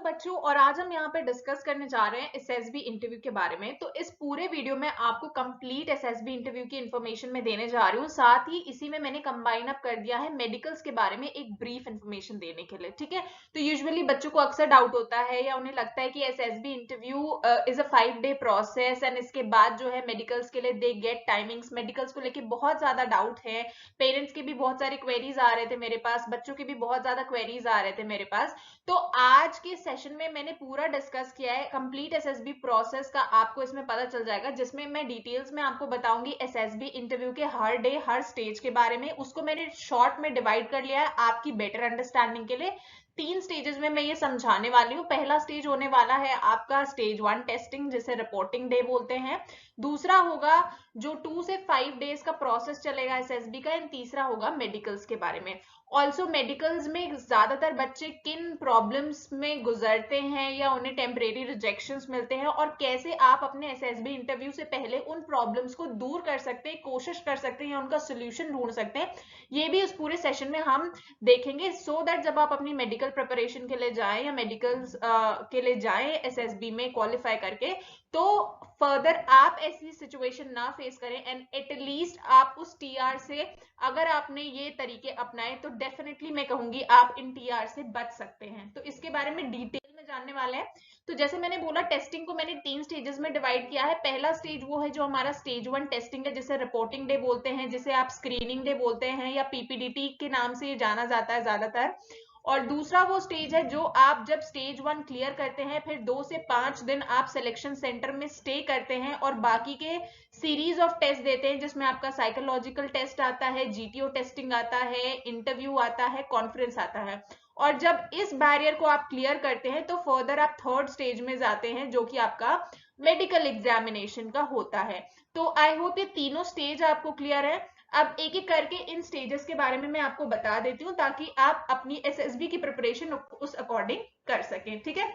बच्चों, और आज हम यहाँ पे डिस्कस करने जा रहे हैं एसएसबी इंटरव्यू के बारे में। तो इस पूरे वीडियो में आपको कंप्लीट एसएसबी इंटरव्यू की इन्फॉर्मेशन मैं देने जा रही हूँ। साथ ही इसी में मैंने कंबाइन अप कर दिया है मेडिकल्स के बारे में एक ब्रीफ इन्फॉर्मेशन देने के लिए, ठीक है। तो यूजुअली बच्चों को अक्सर डाउट होता है या उन्हें लगता है कि SSB interview is a 5 day process and इसके बाद जो है मेडिकल्स के लिए दे गेट टाइमिंग्स। मेडिकल्स को लेके बहुत ज्यादा डाउट है, पेरेंट्स के भी बहुत सारे क्वेरीज आ रहे थे मेरे पास, बच्चों के भी बहुत ज्यादा क्वेरीज आ रहे थे मेरे पास। तो आज के सेशन में मैंने पूरा डिस्कस किया है कंप्लीट एसएसबी प्रोसेस का, आपको इसमें पता चल जाएगा, जिसमें मैं डिटेल्स में आपको बताऊंगी एसएसबी इंटरव्यू के हर डे हर स्टेज के बारे में। उसको मैंने शॉर्ट में डिवाइड कर लिया है आपकी बेटर अंडरस्टैंडिंग के लिए। 3 स्टेजेस में मैं ये समझाने वाली हूँ। पहला स्टेज होने वाला है आपका स्टेज 1 टेस्टिंग, जिसे रिपोर्टिंग डे बोलते हैं। दूसरा होगा जो 2 से 5 डेज का प्रोसेस चलेगा एसएसबी का, एंड तीसरा होगा मेडिकल्स के बारे में। ऑल्सो मेडिकल्स में ज्यादातर बच्चे किन प्रॉब्लम्स में गुजरते हैं या उन्हें टेम्परेरी रिजेक्शंस मिलते हैं, और कैसे आप अपने एसएसबी इंटरव्यू से पहले उन प्रॉब्लम्स को दूर कर सकते हैं, कोशिश कर सकते हैं या उनका सोल्यूशन ढूंढ सकते हैं, ये भी उस पूरे सेशन में हम देखेंगे। सो दैट जब आप अपनी मेडिकल प्रिपरेशन के लिए जाएं या मेडिकल्स के लिए जाएं एसएसबी में क्वालिफाई करके, तो फर्दर आप ऐसी सिचुएशन ना फेस करें, एंड एटलीस्ट आप उस टीआर से, अगर आपने ये तरीके अपनाए तो डेफिनेटली मैं कहूंगी आप इन टीआर से बच सकते हैं। तो इसके बारे में डिटेल में जानने वाले हैं। तो जैसे मैंने बोला, टेस्टिंग को मैंने 3 स्टेजेस में डिवाइड किया है। पहला स्टेज वो है जो हमारा स्टेज 1 टेस्टिंग है, जिसे रिपोर्टिंग डे बोलते हैं, जिसे आप स्क्रीनिंग डे बोलते हैं या पीपीडीटी के नाम से ये जाना जाता है ज्यादातर। और दूसरा वो स्टेज है जो आप जब स्टेज 1 क्लियर करते हैं, फिर 2 से 5 दिन आप सिलेक्शन सेंटर में स्टे करते हैं और बाकी के सीरीज ऑफ टेस्ट देते हैं, जिसमें आपका साइकोलॉजिकल टेस्ट आता है, जीटीओ टेस्टिंग आता है, इंटरव्यू आता है, कॉन्फ्रेंस आता है। और जब इस बैरियर को आप क्लियर करते हैं तो फर्दर आप थर्ड स्टेज में जाते हैं, जो कि आपका मेडिकल एग्जामिनेशन का होता है। तो आई होप ये तीनों स्टेज आपको क्लियर है। अब एक एक करके इन स्टेजेस के बारे में मैं आपको बता देती हूँ, ताकि आप अपनी एसएसबी की प्रिपरेशन उस अकॉर्डिंग कर सकें, ठीक है।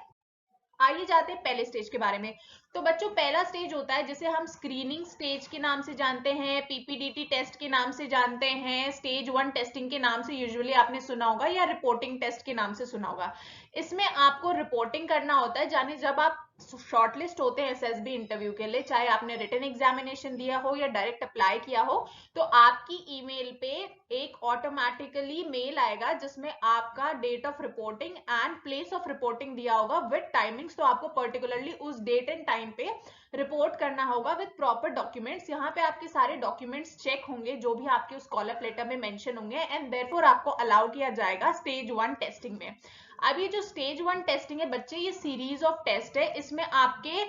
आइए जाते हैं पहले स्टेज के बारे में। तो बच्चों, पहला स्टेज होता है जिसे हम स्क्रीनिंग स्टेज के नाम से जानते हैं, पीपीडीटी टेस्ट के नाम से जानते हैं, स्टेज 1 टेस्टिंग के नाम से यूजुअली आपने सुना होगा, या रिपोर्टिंग टेस्ट के नाम से सुना होगा। इसमें आपको रिपोर्टिंग करना होता है, यानी जब आप शॉर्टलिस्ट होते हैं एसएसबी इंटरव्यू के लिए, चाहे आपने रिटन एग्जामिनेशन दिया हो या डायरेक्ट अप्लाई किया हो, तो आपकी ईमेल पे एक ऑटोमेटिकली मेल आएगा जिसमें आपका date of reporting and place of reporting दिया होगा विद टाइमिंग्स। तो आपको पर्टिकुलरली उस डेट एंड टाइम पे रिपोर्ट करना होगा विद प्रॉपर डॉक्यूमेंट्स। यहाँ पे आपके सारे डॉक्यूमेंट्स चेक होंगे जो भी आपके उस कॉल अप लेटर में मेंशन होंगे, एंड देयरफॉर आपको अलाउ किया जाएगा स्टेज 1 टेस्टिंग में। अब ये जो स्टेज 1 टेस्टिंग है बच्चे, ये सीरीज ऑफ टेस्ट है। इसमें आपके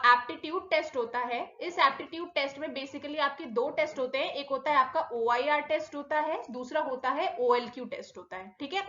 एप्टीट्यूड टेस्ट होता है। इस एप्टीट्यूड टेस्ट में बेसिकली आपके 2 टेस्ट होते हैं, एक होता है आपका OIR टेस्ट होता है, दूसरा होता है OLQ टेस्ट होता है, ठीक है।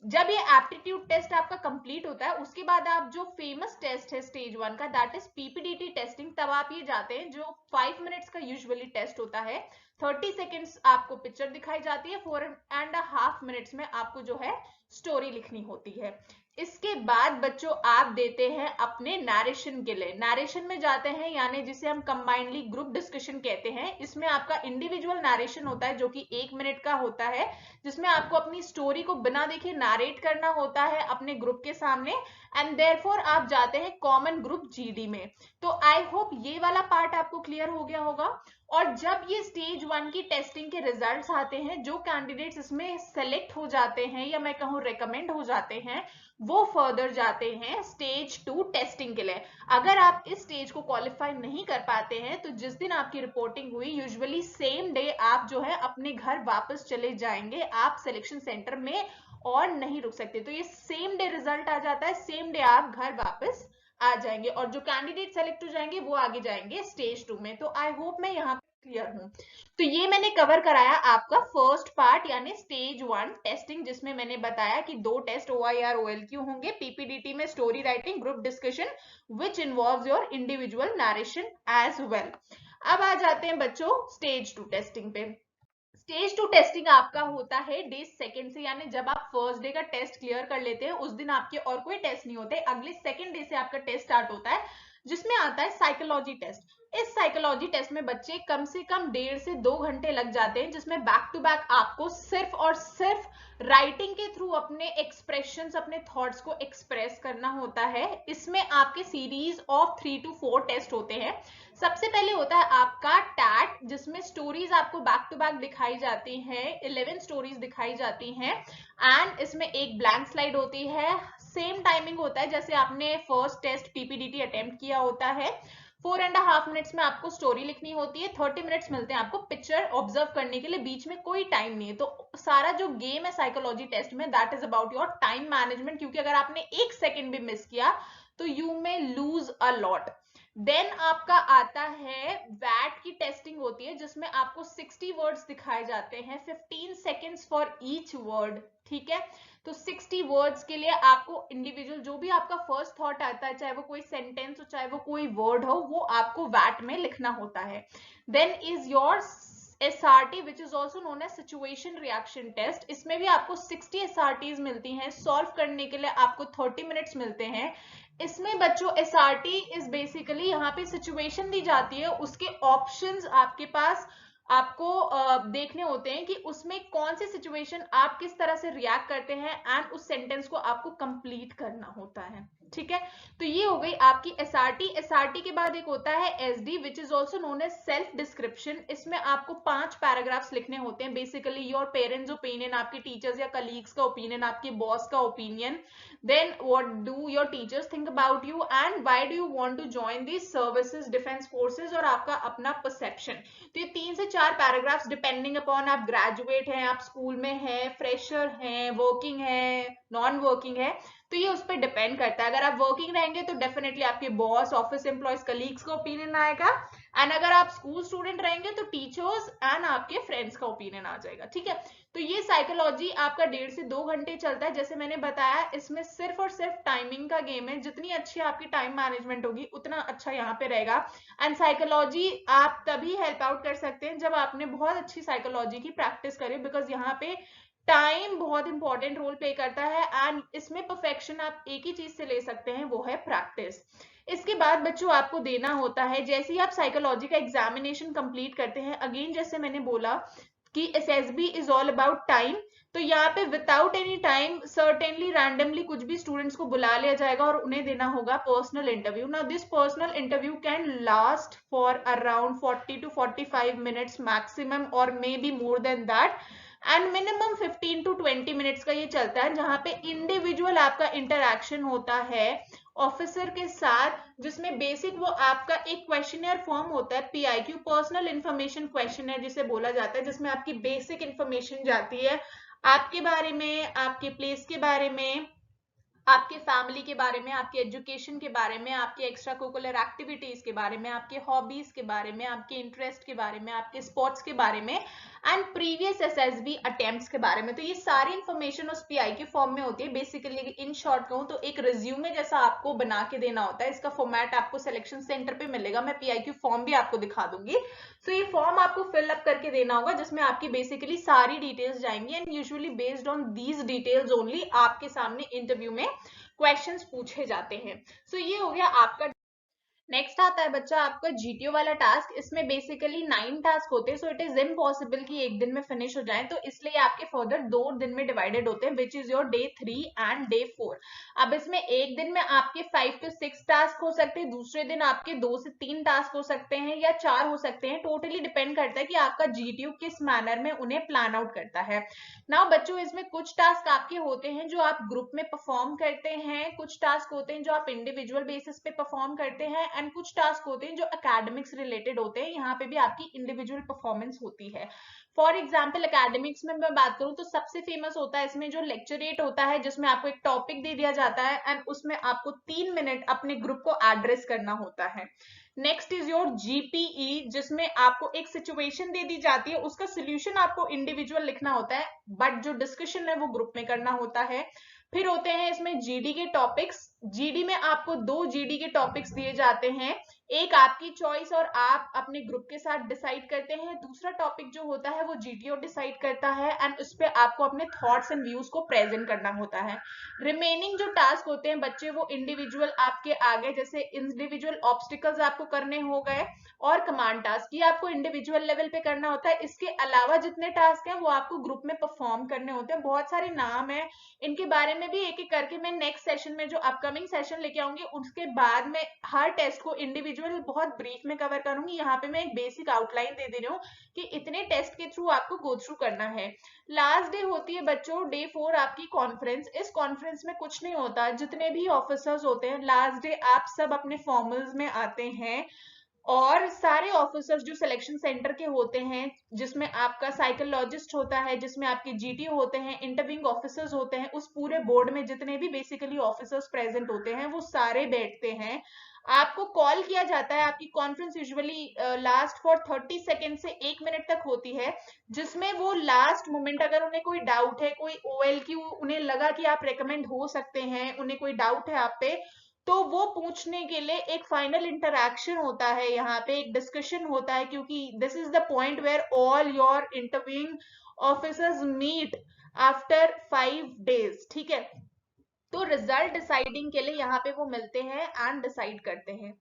जब ये एप्टीट्यूड टेस्ट आपका कंप्लीट होता है, उसके बाद आप जो फेमस टेस्ट है स्टेज 1 का, दैट इज पीपीडीटी टेस्टिंग, तब आप ये जाते हैं, जो 5 मिनट्स का यूजुअली टेस्ट होता है। 30 सेकेंड्स आपको पिक्चर दिखाई जाती है, 4.5 मिनट्स में आपको जो है स्टोरी लिखनी होती है। इसके बाद बच्चों आप देते हैं अपने नरेशन के लिए, नरेशन में जाते हैं, यानी जिसे हम कंबाइंडली ग्रुप डिस्कशन कहते हैं। इसमें आपका इंडिविजुअल नरेशन होता है जो कि 1 मिनट का होता है, जिसमें आपको अपनी स्टोरी को बिना देखे नरेट करना होता है अपने ग्रुप के सामने, एंड देयरफॉर आप जाते हैं कॉमन ग्रुप जीडी में। तो आई होप ये वाला पार्ट आपको क्लियर हो गया होगा। और जब ये स्टेज 1 की टेस्टिंग के रिजल्ट्स आते हैं, जो कैंडिडेट्स इसमें सेलेक्ट हो जाते हैं या मैं कहूँ रिकमेंड हो जाते हैं, वो फर्दर जाते हैं स्टेज 2 टेस्टिंग के लिए। अगर आप इस स्टेज को क्वालिफाई नहीं कर पाते हैं, तो जिस दिन आपकी रिपोर्टिंग हुई, यूजुअली सेम डे आप जो है अपने घर वापस चले जाएंगे, आप सिलेक्शन सेंटर में और नहीं रुक सकते। तो ये सेम डे रिजल्ट आ जाता है, सेम डे आप घर वापस आ जाएंगे, और जो कैंडिडेट सेलेक्ट हो जाएंगे वो आगे जाएंगे स्टेज 2 में। तो आई होप मैं यहाँ पे क्लियर हूँ। तो ये मैंने कवर कराया आपका फर्स्ट पार्ट, यानी स्टेज 1 टेस्टिंग, जिसमें मैंने बताया कि 2 टेस्ट OIR OLQ होंगे, पीपीडीटी में story writing, group discussion which involves your individual narration as well. अब आ जाते हैं बच्चों स्टेज 2 टेस्टिंग पे। स्टेज 2 टेस्टिंग आपका होता है डे सेकेंड से, यानी जब आप फर्स्ट डे का टेस्ट क्लियर कर लेते हैं, उस दिन आपके और कोई टेस्ट नहीं होते, अगले सेकेंड डे से आपका टेस्ट स्टार्ट होता है, जिसमें आता है साइकोलॉजी टेस्ट। इस साइकोलॉजी टेस्ट में बच्चे कम से कम 1.5 से 2 घंटे लग जाते हैं, जिसमें बैक टू बैक आपको सिर्फ और सिर्फ राइटिंग के थ्रू अपने एक्सप्रेशंस, अपने थॉट्स को एक्सप्रेस करना होता है। इसमें आपके सीरीज ऑफ 3 to 4 टेस्ट होते हैं। सबसे पहले होता है आपका टैट, जिसमें स्टोरीज आपको बैक टू बैक दिखाई जाती हैं, 11 स्टोरीज दिखाई जाती हैं एंड इसमें एक ब्लैंक स्लाइड होती है। सेम टाइमिंग होता है जैसे आपने फर्स्ट टेस्ट पीपीडीटी अटेम्प्ट किया होता है। 4.5 मिनट्स में आपको स्टोरी लिखनी होती है, 30 मिनट्स मिलते हैं आपको पिक्चर ऑब्जर्व करने के लिए, बीच में कोई टाइम नहीं है। तो सारा जो गेम है साइकोलॉजी टेस्ट में, that is about your time management, क्योंकि अगर आपने 1 सेकेंड भी मिस किया तो you may lose a lot. Then आपका आता है वैट की टेस्टिंग होती है, जिसमें आपको 60 वर्ड्स दिखाए जाते हैं, 15 सेकेंड्स फॉर ईच वर्ड, ठीक है। तो 60 वर्ड्स के लिए आपको इंडिविजुअल जो भी आपका फर्स्ट थॉट आता है, चाहे वो कोई सेंटेंस हो चाहे वो कोई वर्ड हो, वो आपको वैट में लिखना होता है। Then is your SRT which is also known as situation reaction test। इसमें भी आपको 60 SRTs मिलती हैं, सॉल्व करने के लिए आपको 30 मिनट्स मिलते हैं। इसमें बच्चों SRT इज बेसिकली यहाँ पे सिचुएशन दी जाती है, उसके ऑप्शंस आपके पास आपको देखने होते हैं कि उसमें कौन सी सिचुएशन आप किस तरह से रिएक्ट करते हैं एंड उस सेंटेंस को आपको कंप्लीट करना होता है, ठीक है। तो ये हो गई आपकी SRT के बाद एक होता है SD which is also known as self description. इसमें आपको 5 पैराग्राफ्स लिखने होते हैं, बेसिकली योर पेरेंट्स ओपिनियन, आपके टीचर्स या कलीग्स का ओपिनियन, आपके बॉस का opinion, then what do your teachers think about you and why do you want to join this services, defence forces, और आपका अपना परसेप्शन। तो ये 3 से 4 पैराग्राफ्स डिपेंडिंग अपॉन आप ग्रेजुएट हैं, आप स्कूल में हैं, फ्रेशर हैं, वर्किंग है, नॉन वर्किंग है, तो ये उस पर डिपेंड करता है। अगर आप वर्किंग रहेंगे तो डेफिनेटली आपके बॉस, ऑफिस एम्प्लॉयज, कलीग्स का ओपिनियन आएगा, एंड अगर आप स्कूल स्टूडेंट रहेंगे तो टीचर्स एंड आपके फ्रेंड्स का ओपिनियन आ जाएगा, ठीक है। तो ये साइकोलॉजी आपका 1.5 से 2 घंटे चलता है। जैसे मैंने बताया, इसमें सिर्फ और सिर्फ टाइमिंग का गेम है, जितनी अच्छी आपकी टाइम मैनेजमेंट होगी उतना अच्छा यहाँ पे रहेगा। एंड साइकोलॉजी आप तभी हेल्प आउट कर सकते हैं जब आपने बहुत अच्छी साइकोलॉजी की प्रैक्टिस करी, बिकॉज यहाँ पे टाइम बहुत इंपॉर्टेंट रोल प्ले करता है एंड इसमें परफेक्शन आप एक ही चीज से ले सकते हैं, वो है प्रैक्टिस। इसके बाद बच्चों आपको देना होता है, जैसे ही आप साइकोलॉजी का एग्जामिनेशन कंप्लीट करते हैं, अगेन जैसे मैंने बोला कि SSB is all about time, तो यहाँ पे without any time certainly randomly कुछ भी स्टूडेंट्स को बुला लिया जाएगा और उन्हें देना होगा personal interview. Now this personal interview can last for around 40 to 45 minutes maximum, और may be more than that, and minimum 15 to 20 minutes का ये चलता है, जहां पे इंडिविजुअल आपका इंटरैक्शन होता है ऑफिसर के साथ, जिसमें बेसिक वो आपका एक क्वेश्चनर फॉर्म होता है, PIQ, पर्सनल इंफॉर्मेशन क्वेश्चनर जिसे बोला जाता है, जिसमें आपकी बेसिक इंफॉर्मेशन जाती है आपके बारे में, आपके प्लेस के बारे में, आपके फैमिली के बारे में, आपके एजुकेशन के बारे में, आपके एक्स्ट्रा करिकुलर एक्टिविटीज के बारे में, आपके हॉबीज के बारे में, आपके इंटरेस्ट के बारे में, आपके स्पोर्ट्स के बारे में, एंड प्रीवियस SSB अटेम्प्ट्स के बारे में। तो ये सारी इंफॉर्मेशन उस PIQ फॉर्म में होती है। बेसिकली इन शॉर्ट कहूं तो एक रिज्यूमे जैसा आपको बना के देना होता है। इसका फॉर्मेट आपको सिलेक्शन सेंटर पे मिलेगा, मैं PIQ फॉर्म भी आपको दिखा दूंगी। तो ये फॉर्म आपको फिल अप करके देना होगा, जिसमें आपकी बेसिकली सारी डिटेल्स जाएंगी, and usually based on these details only आपके सामने इंटरव्यू में क्वेश्चंस पूछे जाते हैं। सो ये हो गया आपका। नेक्स्ट आता है बच्चा आपका GTO वाला टास्क। इसमें बेसिकली 9 टास्क होते हैं, सो इट इज इम्पॉसिबल कि एक दिन में फिनिश हो जाए, तो इसलिए आपके फर्दर 2 दिन में डिवाइडेड होते हैं, which is your day 3 and day 4। अब इसमें एक दिन में आपके 5 to 6 टास्क हो सकते हैं, दूसरे दिन आपके 2 से 3 टास्क हो सकते हैं या 4 हो सकते हैं, टोटली डिपेंड करता है कि आपका GTO किस मैनर में उन्हें प्लान आउट करता है। नाउ बच्चों, इसमें कुछ टास्क आपके होते हैं जो आप ग्रुप में परफॉर्म करते हैं, कुछ टास्क होते हैं जो आप इंडिविजुअल बेसिस पे परफॉर्म करते हैं, एंड कुछ टास्क होते हैं जो एकेडमिक्स रिलेटेड होते हैं। यहाँ पे भी आपकी इंडिविजुअल परफॉर्मेंस होती है। फॉर एग्जाम्पल एकेडमिक्स में मैं बात करूं तो सबसे फेमस होता है इसमें जो लेक्चरेट होता है, जिसमें आपको एक टॉपिक दे दिया जाता है एंड उसमें आपको 3 मिनट अपने ग्रुप को एड्रेस करना होता है। नेक्स्ट इज योर GPE, जिसमें आपको एक सिचुएशन दे दी जाती है, उसका सोल्यूशन आपको इंडिविजुअल लिखना होता है, बट जो डिस्कशन है वो ग्रुप में करना होता है। फिर होते हैं इसमें GD के टॉपिक्स, जीडी में आपको 2 जीडी के टॉपिक्स दिए जाते हैं, एक आपकी चॉइस और आप अपने ग्रुप के साथ डिसाइड करते हैं, दूसरा टॉपिक जो होता है वो जीटीओ डिसाइड करता है एंड उस पर आपको अपने थॉट्स एंड व्यूज को प्रेजेंट करना होता है। रिमेनिंग जो टास्क होते हैं बच्चे वो इंडिविजुअल आपके आगे, जैसे इंडिविजुअल ऑब्स्टिकल्स आपको करने हो गए और कमांड टास्क, ये आपको इंडिविजुअल लेवल पे करना होता है। इसके अलावा जितने टास्क हैं वो आपको ग्रुप में परफॉर्म करने होते हैं। बहुत सारे नाम है, इनके बारे में भी एक एक करके मैं नेक्स्ट सेशन में जो अपकमिंग सेशन लेके आऊंगी उसके बाद में हर टेस्ट को इंडिविजुअल बहुत ब्रीफ में कवर करूंगी। यहाँ पे मैं एक बेसिक आउटलाइन दे दे रही हूँ कि इतने टेस्ट के थ्रू आपको गो थ्रू करना है। लास्ट डे होती है बच्चों डे 4 आपकी कॉन्फ्रेंस। इस कॉन्फ्रेंस में कुछ नहीं होता, जितने भी ऑफिसर्स होते हैं लास्ट डे आप सब अपने फॉर्मल्स में आते हैं और सारे ऑफिसर्स जो सिलेक्शन सेंटर के होते हैं, जिसमें आपका साइकोलॉजिस्ट होता है, जिसमें आपके जीटीओ होते हैं, इंटरव्यूइंग ऑफिसर्स होते हैं, उस पूरे बोर्ड में जितने भी बेसिकली ऑफिसर्स प्रेजेंट होते हैं वो सारे बैठते हैं। आपको कॉल किया जाता है, आपकी conference usually last for 30 second से 1 मिनट तक होती है, जिसमें वो लास्ट मोमेंट अगर उन्हें कोई डाउट है, कोई ओएल की उन्हें लगा कि आप रेकमेंड हो सकते हैं, उन्हें कोई डाउट है आप पे, तो वो पूछने के लिए एक फाइनल इंटरैक्शन होता है, यहाँ पे एक डिस्कशन होता है, क्योंकि this is the point where all your interviewing officers meet after 5 days। ठीक है, तो रिजल्ट डिसाइडिंग के लिए यहाँ पे वो मिलते हैं एंड डिसाइड करते हैं।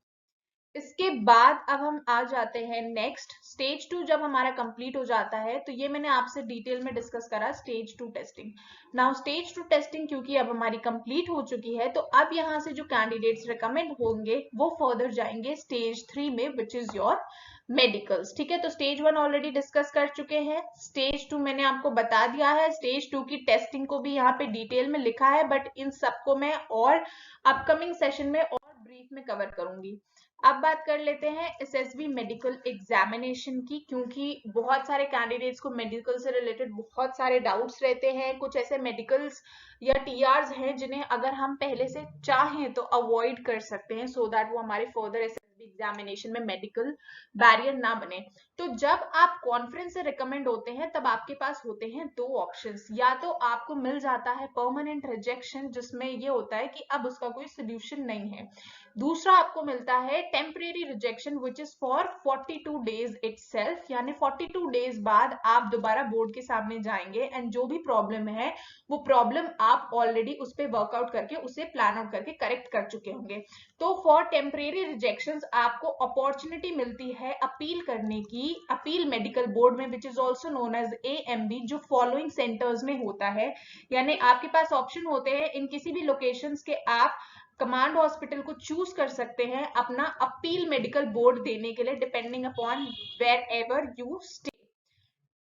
इसके बाद अब हम आ जाते हैं नेक्स्ट स्टेज 2। जब हमारा कंप्लीट हो जाता है तो ये मैंने आपसे डिटेल में डिस्कस करा stage 2 testing. Now stage 2 testing क्योंकि अब हमारी कंप्लीट हो चुकी है तो अब यहाँ से जो कैंडिडेट्स रिकमेंड होंगे वो फर्दर जाएंगे स्टेज 3 में, विच इज योर मेडिकल्स। ठीक है, तो स्टेज 1 ऑलरेडी डिस्कस कर चुके हैं, स्टेज 2 मैंने आपको बता दिया है, स्टेज 2 की टेस्टिंग को भी यहाँ पे डिटेल में लिखा है, बट इन सबको मैं और अपकमिंग सेशन में और ब्रीफ में कवर करूंगी। अब बात कर लेते हैं एसएसबी मेडिकल एग्जामिनेशन की, क्योंकि बहुत सारे कैंडिडेट्स को मेडिकल से रिलेटेड बहुत सारे डाउट्स रहते हैं। कुछ ऐसे मेडिकल्स या टीआरस हैं जिन्हें अगर हम पहले से चाहें तो अवॉइड कर सकते हैं, सो दैट वो हमारे फर्दर एसएसबी एग्जामिनेशन में मेडिकल बैरियर ना बने। तो जब आप कॉन्फ्रेंस से रिकमेंड होते हैं तब आपके पास होते हैं 2 ऑप्शंस, या तो आपको मिल जाता है परमानेंट रिजेक्शन, जिसमें ये होता है कि अब उसका कोई सोल्यूशन नहीं है, दूसरा आपको मिलता है temporary rejection which is for 42 days itself, यानी 42 डेज बाद आप दोबारा बोर्ड के सामने जाएंगे एंड जो भी प्रॉब्लम है वो प्रॉब्लम आप ऑलरेडी उस पर वर्कआउट करके उसे प्लान आउट करके करेक्ट कर चुके होंगे। तो फॉर टेम्परेरी रिजेक्शंस आपको अपॉर्चुनिटी मिलती है अपील करने की, अपील मेडिकल बोर्ड में, which is also known as AMB, जो फॉलोइंग सेंटर्स में होता है। यानी आपके पास ऑप्शन होते हैं इन किसी भी लोकेशंस के, आप कमांड हॉस्पिटल को चूज कर सकते हैं अपना अपील मेडिकल बोर्ड देने के लिए, depending upon wherever you stay.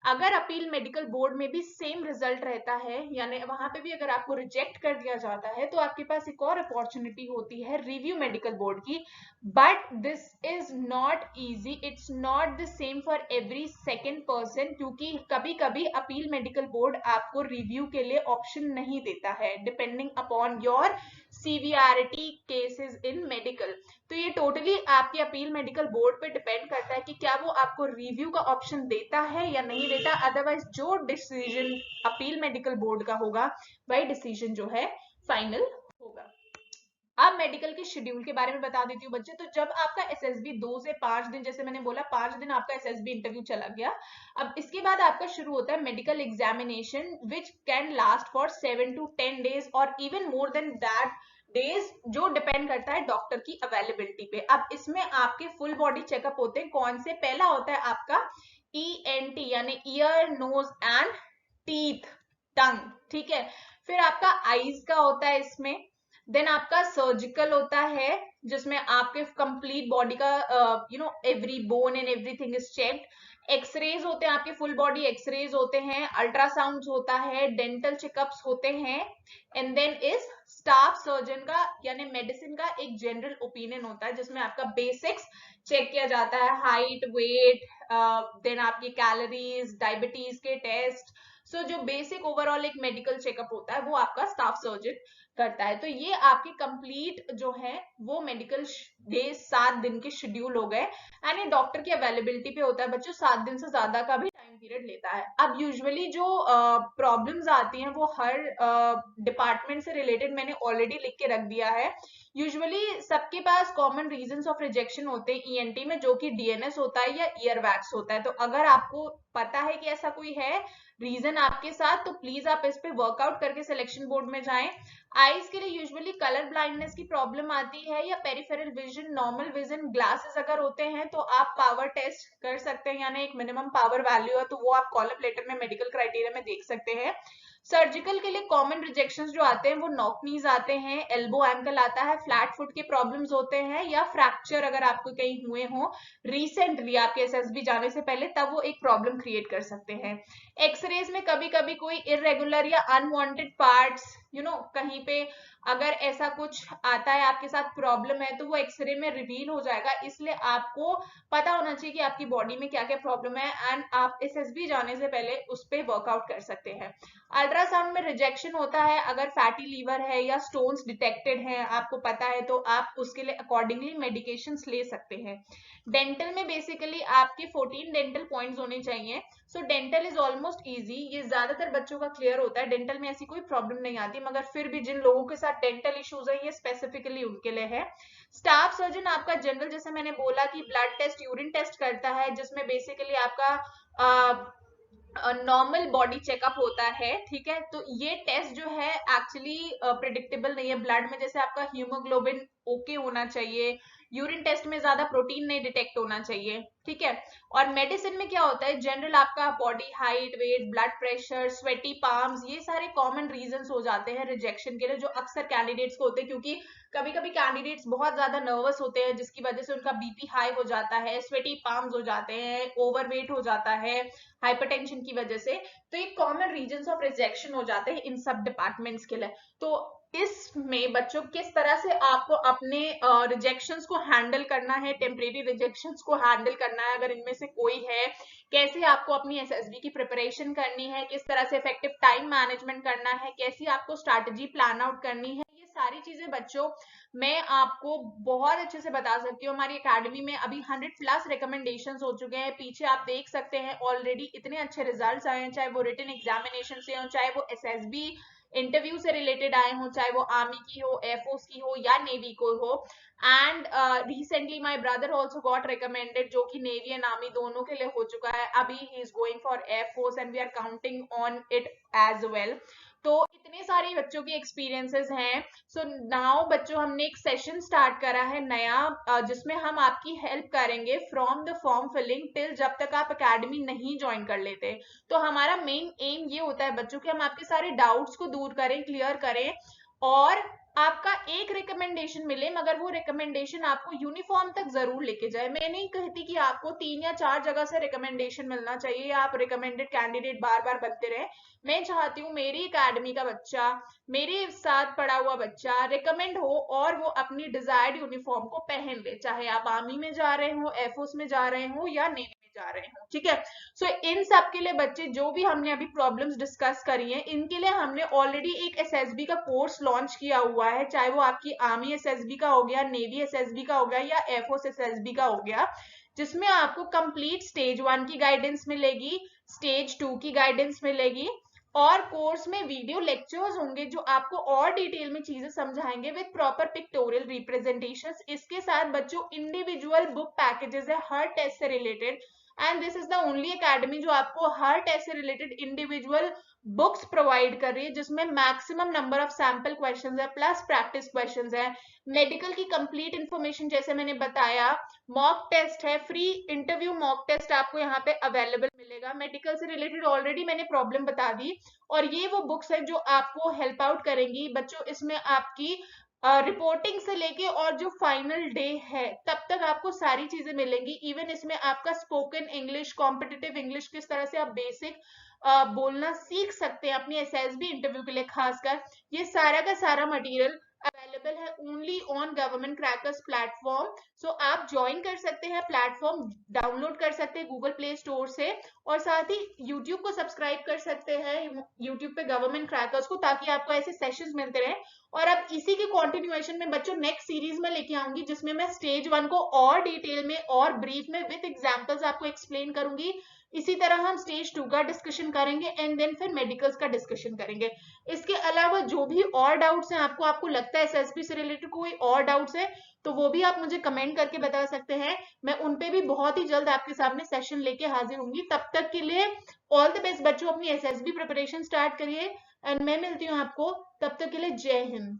अगर अपील मेडिकल बोर्ड में भी सेम रिजल्ट रहता है, यानी वहां पे भी अगर आपको रिजेक्ट कर दिया जाता है, तो आपके पास एक और अपॉर्चुनिटी होती है रिव्यू मेडिकल बोर्ड की। But this is not easy, it's not the same for every second person, क्योंकि कभी कभी अपील मेडिकल बोर्ड आपको रिव्यू के लिए ऑप्शन नहीं देता है, depending upon your severity cases in medical. तो ये टोटली आपके अपील मेडिकल बोर्ड पे डिपेंड करता है कि क्या वो आपको रिव्यू का ऑप्शन देता है या नहीं देता। अदरवाइज जो डिसीजन अपील मेडिकल बोर्ड का होगा वही डिसीजन जो है फाइनल होगा। अब मेडिकल के शेड्यूल के बारे में बता देती हूँ बच्चे। तो जब आपका एसएसबी 2 से 5 दिन, जैसे मैंने बोला 5 दिन आपका एसएसबी इंटरव्यू चला गया, अब इसके बाद आपका शुरू होता है medical examination which can last for 7 to 10 days और even more than that days, जो डिपेंड करता है डॉक्टर की अवेलेबिलिटी पे। अब इसमें आपके फुल बॉडी चेकअप होते हैं, कौन से? पहला होता है आपका ENT यानी ईयर नोज एंड टीथ टंग, ठीक है। फिर आपका आईज का होता है इसमें, देन आपका सर्जिकल होता है जिसमें आपके कंप्लीट बॉडी का every bone and everything is checked. X rays होते हैं आपके फुल बॉडी एक्सरेज होते हैं, अल्ट्रासाउंड होता है, डेंटल चेकअप्स होते हैं, and then is staff surgeon का यानी मेडिसिन का एक जनरल ओपिनियन होता है जिसमें आपका बेसिक्स चेक किया जाता है, हाइट, वेट, देन आपकी कैलोरीज, डायबिटीज के टेस्ट। सो जो बेसिक ओवरऑल एक मेडिकल चेकअप होता है वो आपका स्टाफ सर्जन करता है। तो ये आपके कंप्लीट जो है वो मेडिकल डे 7 दिन के शेड्यूल हो गए, एंड ये डॉक्टर की अवेलेबिलिटी पे होता है बच्चों, 7 दिन से ज्यादा का भी टाइम पीरियड लेता है। अब यूजुअली जो प्रॉब्लम्स आती हैं वो हर डिपार्टमेंट से रिलेटेड मैंने ऑलरेडी लिख के रख दिया है। यूजुअली सबके पास कॉमन रीजंस ऑफ रिजेक्शन होते हैं ईएनटी में, जो कि डीएनएस होता है या ईयर वैक्स होता है। तो अगर आपको पता है कि ऐसा कोई है रीजन आपके साथ, तो प्लीज आप इस पे वर्कआउट करके सिलेक्शन बोर्ड में जाएं। आईज के लिए यूजुअली कलर ब्लाइंडनेस की प्रॉब्लम आती है, या peripheral vision, normal vision glasses अगर होते हैं तो आप पावर टेस्ट कर सकते हैं, यानी एक मिनिमम पावर वैल्यू है तो वो आप कॉलम लेटर में मेडिकल क्राइटेरिया में देख सकते हैं। सर्जिकल के लिए कॉमन रिजेक्शंस जो आते हैं वो नॉक नीज आते हैं, एल्बो एंकल आता है, फ्लैट फुट के प्रॉब्लम्स होते हैं, या फ्रैक्चर अगर आपको कहीं हुए हो रिसेंटली आपके एसएसबी जाने से पहले, तब वो एक प्रॉब्लम क्रिएट कर सकते हैं। एक्सरेज में कभी कभी कोई इरेगुलर या अनवांटेड पार्ट्स कहीं पे अगर ऐसा कुछ आता है आपके साथ प्रॉब्लम है, तो वो एक्सरे में रिवील हो जाएगा। इसलिए आपको पता होना चाहिए कि आपकी बॉडी में क्या क्या प्रॉब्लम है, एंड आप एसएसबी जाने से पहले उस पर वर्कआउट कर सकते हैं। अल्ट्रासाउंड में रिजेक्शन होता है अगर फैटी लीवर है या स्टोन्स डिटेक्टेड है, आपको पता है, तो आप उसके लिए अकॉर्डिंगली मेडिकेशंस ले सकते हैं। डेंटल में बेसिकली आपके 14 डेंटल पॉइंट्स होने चाहिए। So dental is almost easy, ये ज्यादातर बच्चों का क्लियर होता है, डेंटल में ऐसी कोई प्रॉब्लम नहीं आती, मगर फिर भी जिन लोगों के साथ डेंटल इश्यूज है ये स्पेसिफिकली उनके लिए है। स्टाफ सर्जन आपका जनरल, जैसे मैंने बोला कि ब्लड टेस्ट, यूरिन टेस्ट करता है, जिसमें बेसिकली आपका नॉर्मल बॉडी चेकअप होता है, ठीक है। तो ये टेस्ट जो है एक्चुअली प्रिडिक्टेबल नहीं है। ब्लड में जैसे आपका हीमोग्लोबिन ओके होना चाहिए, यूरिन टेस्ट में ज्यादा प्रोटीन नहीं डिटेक्ट होना चाहिए, ठीक है। और मेडिसिन में क्या होता है, जनरल आपका body height, weight, blood pressure, sweaty palms, ये सारे कॉमन रीजंस हो जाते हैं रिजेक्शन के लिए, जो अक्सर कैंडिडेट्स को होते हैं, क्योंकि कभी कभी कैंडिडेट्स बहुत ज्यादा नर्वस होते हैं जिसकी वजह से उनका बीपी हाई हो जाता है, स्वेटी पाम्स हो जाते हैं, ओवरवेट हो जाता है हाइपरटेंशन की वजह से। तो ये कॉमन रीजंस ऑफ रिजेक्शन हो जाते हैं इन सब डिपार्टमेंट्स के लिए। तो इसमें बच्चों किस तरह से आपको अपने रिजेक्शंस को हैंडल करना है, टेम्परेरी रिजेक्शंस को हैंडल करना है अगर इनमें से कोई है, कैसे आपको अपनी एसएसबी की प्रिपरेशन करनी है, किस तरह से इफेक्टिव टाइम मैनेजमेंट करना है, कैसी आपको स्ट्रैटेजी प्लान आउट करनी है, ये सारी चीजें बच्चों मैं आपको बहुत अच्छे से बता सकती हूँ। हमारी एकेडमी में अभी 100+ रिकमेंडेशंस हो चुके हैं, पीछे आप देख सकते हैं ऑलरेडी इतने अच्छे रिजल्ट्स आए हैं, चाहे वो रिटन एग्जामिनेशन से हो, चाहे वो एसएसबी इंटरव्यू से रिलेटेड आए हो, चाहे वो आर्मी की हो, एयरफोर्स की हो या नेवी को हो। And recently my brother also got recommended, जो कि नेवी एंड आर्मी दोनों के लिए हो चुका है। अभी ही is going for air force and we are counting on it as well. तो इतने सारे बच्चों की एक्सपीरियंसेस हैं। सो नाउ बच्चों हमने एक सेशन स्टार्ट करा है नया, जिसमें हम आपकी हेल्प करेंगे from the form filling till जब तक आप एकेडमी नहीं ज्वाइन कर लेते। तो हमारा मेन एम ये होता है बच्चों कि हम आपके सारे डाउट्स को दूर करें, क्लियर करें, और आपका एक रिकमेंडेशन मिले, मगर वो रिकमेंडेशन आपको यूनिफॉर्म तक जरूर लेके जाए। मैं नहीं कहती कि आपको 3 या 4 जगह से रिकमेंडेशन मिलना चाहिए या आप रिकमेंडेड कैंडिडेट बार बार बनते रहे। मैं चाहती हूँ मेरी एकेडमी का बच्चा, मेरे साथ पढ़ा हुआ बच्चा रिकमेंड हो और वो अपनी डिजायर्ड यूनिफॉर्म को पहन ले, चाहे आप आर्मी में जा रहे हो, एयरफोर्स में जा रहे हो या नेवी में जा रहे हो, ठीक है। सो इन सब के लिए बच्चे जो भी हमने अभी प्रॉब्लम्स डिस्कस करी हैं, इनके लिए हमने ऑलरेडी एक एसएसबी का कोर्स लॉन्च किया हुआ है, चाहे वो आपकी आर्मी एसएसबी का हो गया, नेवी एसएसबी का हो गया या एयरफोर्स एसएसबी का हो गया, जिसमें आपको कंप्लीट स्टेज 1 की गाइडेंस मिलेगी, स्टेज 2 की गाइडेंस मिलेगी, और कोर्स में वीडियो लेक्चर्स होंगे जो आपको और डिटेल में चीजें समझाएंगे विद प्रॉपर पिक्टोरियल रिप्रेजेंटेशंस। इसके साथ बच्चों इंडिविजुअल बुक पैकेजेस है हर टेस्ट से related, and this is the only academy जो आपको हर टेस्ट से रिलेटेड इंडिविजुअल बुक्स प्रोवाइड कर रही है, जिसमें maximum number of sample questions है प्लस प्रैक्टिस क्वेश्चंस है। मेडिकल की कंप्लीट इंफॉर्मेशन जैसे मैंने बताया, मॉक टेस्ट है, फ्री इंटरव्यू मॉक टेस्ट आपको यहाँ पे अवेलेबल मिलेगा। मेडिकल से रिलेटेड ऑलरेडी मैंने प्रॉब्लम बता दी, और ये वो बुक्स है जो आपको हेल्प आउट करेंगी बच्चों। इसमें आपकी रिपोर्टिंग से लेके और जो फाइनल डे है तब तक आपको सारी चीजें मिलेंगी। इवन इसमें आपका स्पोकन इंग्लिश, कॉम्पिटिटिव इंग्लिश, किस तरह से आप बेसिक बोलना सीख सकते हैं अपनी एसएसबी इंटरव्यू के लिए खासकर, ये सारा का सारा मटेरियल अवेलेबल है only on government crackers platform. So आप ज्वाइन कर सकते हैं, प्लेटफॉर्म डाउनलोड कर सकते हैं गूगल प्ले स्टोर से, और साथ ही यूट्यूब को सब्सक्राइब कर सकते हैं, यूट्यूब पे गवर्नमेंट क्रैकर्स को, ताकि आपको ऐसे सेशंस मिलते रहे और अब इसी के कंटिन्यूएशन में बच्चों नेक्स्ट सीरीज में लेके आऊंगी, जिसमें मैं स्टेज 1 को और डिटेल में और ब्रीफ में विद एग्जांपल्स आपको एक्सप्लेन करूंगी। इसी तरह हम स्टेज 2 का डिस्कशन करेंगे एंड देन फिर मेडिकल्स का डिस्कशन करेंगे। इसके अलावा जो भी और डाउट्स हैं आपको लगता है एसएसबी से रिलेटेड कोई और डाउट्स है, तो वो भी आप मुझे कमेंट करके बता सकते हैं। मैं उन पे भी बहुत ही जल्द आपके सामने सेशन लेके हाजिर होंगी। तब तक के लिए ऑल द बेस्ट बच्चों, अपनी एसएसबी प्रिपरेशन स्टार्ट करिए एंड मैं मिलती हूँ आपको। तब तक के लिए जय हिंद।